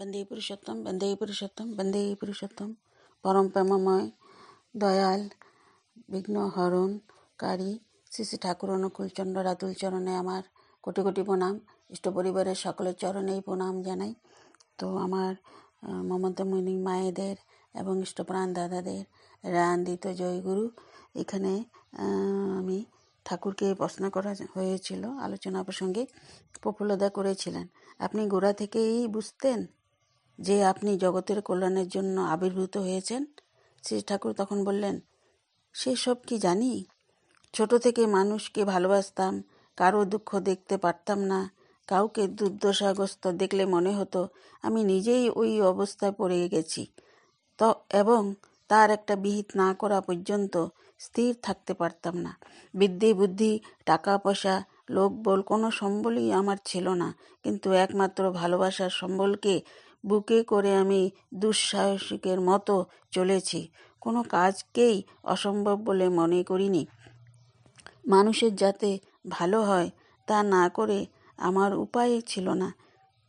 বন্দে পুরুষোত্তম বন্দে পুরুষোত্তম পরম প্রেমময় দয়াল বিঘ্ন হরণকারী শ্রী শ্রী ঠাকুর অনুকূলচন্দ্র রাতুল চরণে আমার কোটি কোটি প্রণাম। ইষ্ট পরিবারের সকলের চরণেই প্রণাম জানাই। তো আমার মমতামণি মায়েদের এবং ইষ্টপ্রাণ দাদাদের রায়ান্দিত জয়গুরু। এখানে আমি ঠাকুরকে প্রশ্ন করা হয়েছিল, আলোচনা প্রসঙ্গে প্রফুল্লদা করেছিলেন, আপনি গোড়া থেকেই বুঝতেন যে আপনি জগতের কল্যাণের জন্য আবির্ভূত হয়েছেন? শ্রী ঠাকুর তখন বললেন, সেসব কি জানি। ছোট থেকে মানুষকে ভালোবাসতাম, কারো দুঃখ দেখতে পারতাম না। কাউকে দুর্দশাগ্রস্ত দেখলে মনে হতো আমি নিজেই ওই অবস্থায় পড়ে গেছি, এবং তার একটা বিহিত না করা পর্যন্ত স্থির থাকতে পারতাম না। বিদ্যে বুদ্ধি, টাকা পয়সা, লোকবল কোনো সম্বলই আমার ছিল না, কিন্তু একমাত্র ভালোবাসার সম্বলকে বুকে করে আমি দুঃসাহসিকের মতো চলেছি। কোনো কাজকেই অসম্ভব বলে মনে করিনি। মানুষের যাতে ভালো হয় তা না করে আমার উপায় ছিল না।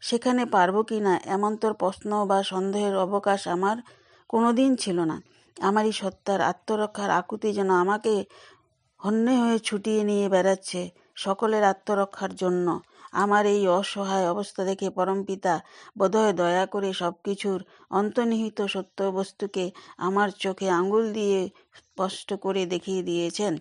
সেখানে পারব কি না এমন্তর প্রশ্ন বা সন্দেহের অবকাশ আমার কোনোদিন ছিল না। আমারই সত্তার আত্মরক্ষার আকুতি যেন আমাকে হন্যে হয়ে ছুটিয়ে নিয়ে বেড়াচ্ছে সকলের আত্মরক্ষার জন্য। আমার এই অসহায় অবস্থা দেখে পরমপিতা বোধহয় দয়া করে সব কিছুর অন্তর্নিহিত সত্য বস্তুকে আমার চোখে আঙুল দিয়ে স্পষ্ট করে দেখিয়ে দিয়েছেন।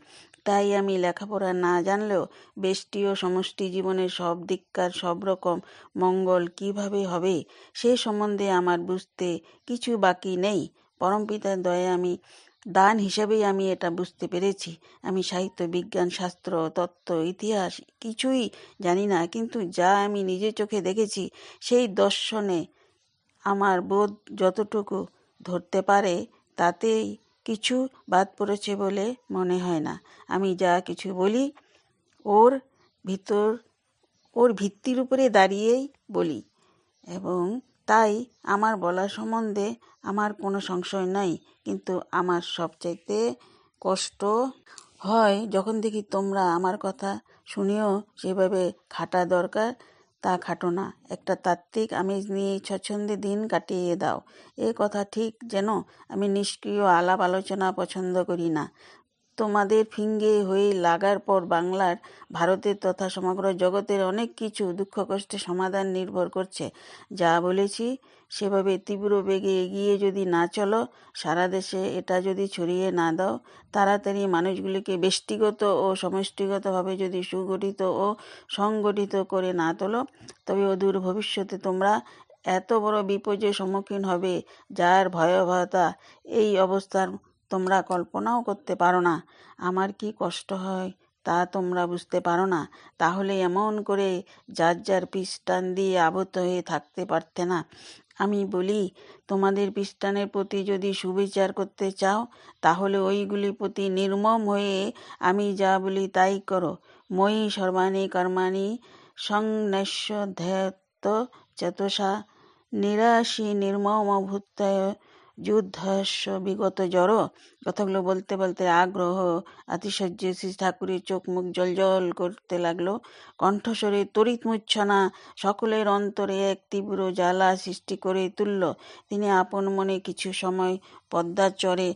তাই আমি লেখাপড়া না জানলেও ব্যষ্টি ও সমষ্টি জীবনের সব দিককার সব রকম মঙ্গল কিভাবে হবে সে সম্বন্ধে আমার বুঝতে কিছু বাকি নেই। পরমপিতার দয়ায় আমি দান হিসাবেই আমি এটা বুঝতে পেরেছি। আমি সাহিত্য, বিজ্ঞান, শাস্ত্র, তত্ত্ব, ইতিহাস কিছুই জানি না, কিন্তু যা আমি নিজে চোখে দেখেছি সেই দর্শনে আমার বোধ যতটুকু ধরতে পারে তাতেই কিছু বাদ পড়েছে বলে মনে হয় না। আমি যা কিছু বলি ওর ভিত্তির উপরে দাঁড়িয়েই বলি, এবং তাই আমার বলার সম্বন্ধে আমার কোনো সংশয় নাই। কিন্তু আমার সবচাইতে কষ্ট হয় যখন দেখি তোমরা আমার কথা শুনেও সেভাবে খাটা দরকার তা খাটো না, একটা তাত্ত্বিক আমেজ নিয়ে স্বচ্ছন্দে দিন কাটিয়ে দাও। এ কথা ঠিক যেন আমি নিষ্ক্রিয় আলাপ আলোচনা পছন্দ করি না। তোমাদের ফিঙ্গে হয়ে লাগার পর বাংলার, ভারতের তথা সমগ্র জগতের অনেক কিছু দুঃখ কষ্টে সমাধান নির্ভর করছে। যা বলেছি সেভাবে তীব্র বেগে এগিয়ে যদি না চলো, সারা দেশে এটা যদি ছড়িয়ে না দাও, তাড়াতাড়ি মানুষগুলিকে ব্যষ্টিগত ও সমষ্টিগতভাবে যদি সুগঠিত ও সংগঠিত করে না তোলো, তবে অদূর ভবিষ্যতে তোমরা এত বড় বিপর্যয়ের সম্মুখীন হবে যার ভয়াবহতা এই অবস্থার তোমরা কল্পনাও করতে পারো না। আমার কি কষ্ট হয় তা তোমরা বুঝতে পারো না। তাহলে এমন করে যার যার পিষ্টান দিয়ে আবদ্ধ হয়ে থাকতে পারতে না। আমি বলি, তোমাদের পিষ্টানের প্রতি যদি সুবিচার করতে চাও, তাহলে ওইগুলির প্রতি নির্মম হয়ে আমি যা বলি তাই করো। ময়ি সর্বাণি কর্মাণি সংন্যাস্য ধ্যাত চেতসা নিরাশী নির্মম ভূতায় যুদ্ধস্য বিগত জড়। কথাগুলো বলতে বলতে আগ্রহ আতিশয্যে শ্রী ঠাকুরের চোখ মুখ জলজল করতে লাগলো। কণ্ঠস্বরে তড়িৎ মূর্ছনা সকলের অন্তরে এক তীব্র জ্বালা সৃষ্টি করে তুলল। তিনি আপন মনে কিছু সময় পদ্মাচরে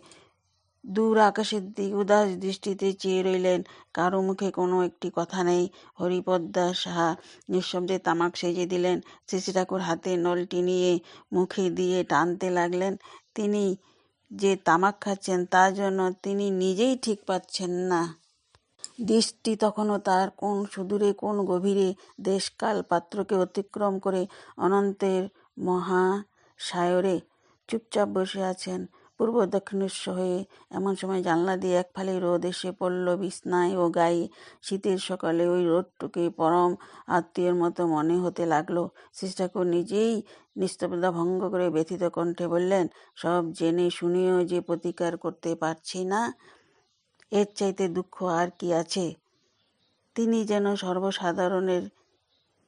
দূর আকাশের দিক উদাস দৃষ্টিতে চেয়ে রইলেন। কারো মুখে কোনো একটি কথা নেই। হরিপদ্মা সাহা নিঃশব্দে তামাক সেজে দিলেন। শ্রী ঠাকুর হাতে নলটি নিয়ে মুখে দিয়ে টানতে লাগলেন। তিনি যে তামাক খাচ্ছেন তার জন্য তিনি নিজেই ঠিক পাচ্ছেন না। দৃষ্টি তখনও তার কোন সুদূরে কোন গভীরে দেশকাল পাত্রকে অতিক্রম করে অনন্তের মহাসাগরে চুপচাপ বসে আছেন, পূর্ব দক্ষিণস্য হয়ে। এমন সময় জানলা দিয়ে এক ফালি রোদ এসে পড়ল বিছনায় ও গায়ে। শীতের সকালে ওই রোদটুকে পরম আত্মীয়ের মতো মনে হতে লাগলো। শ্রী ঠাকুর নিজেই নিস্তব্ধতা ভঙ্গ করে ব্যথিত কণ্ঠে বললেন, সব জেনে শুনেও যে প্রতিকার করতে পারছি না, এর চাইতে দুঃখ আর কি আছে। তিনি যেন সর্বসাধারণের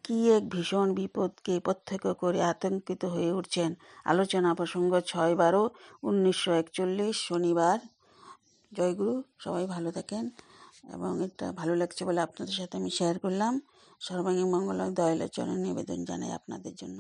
কি এক ভীষণ বিপদকে প্রত্যক্ষ করে আতঙ্কিত হয়ে উঠছেন। আলোচনা প্রসঙ্গ 6/12/1941 শনিবার। জয়গুরু। সবাই ভালো থাকেন, এবং এটা ভালো লাগছে বলে আপনাদের সাথে আমি শেয়ার করলাম। সর্বাঙ্গীন মঙ্গল দয়ালের চরণে নিবেদন জানাই আপনাদের জন্য।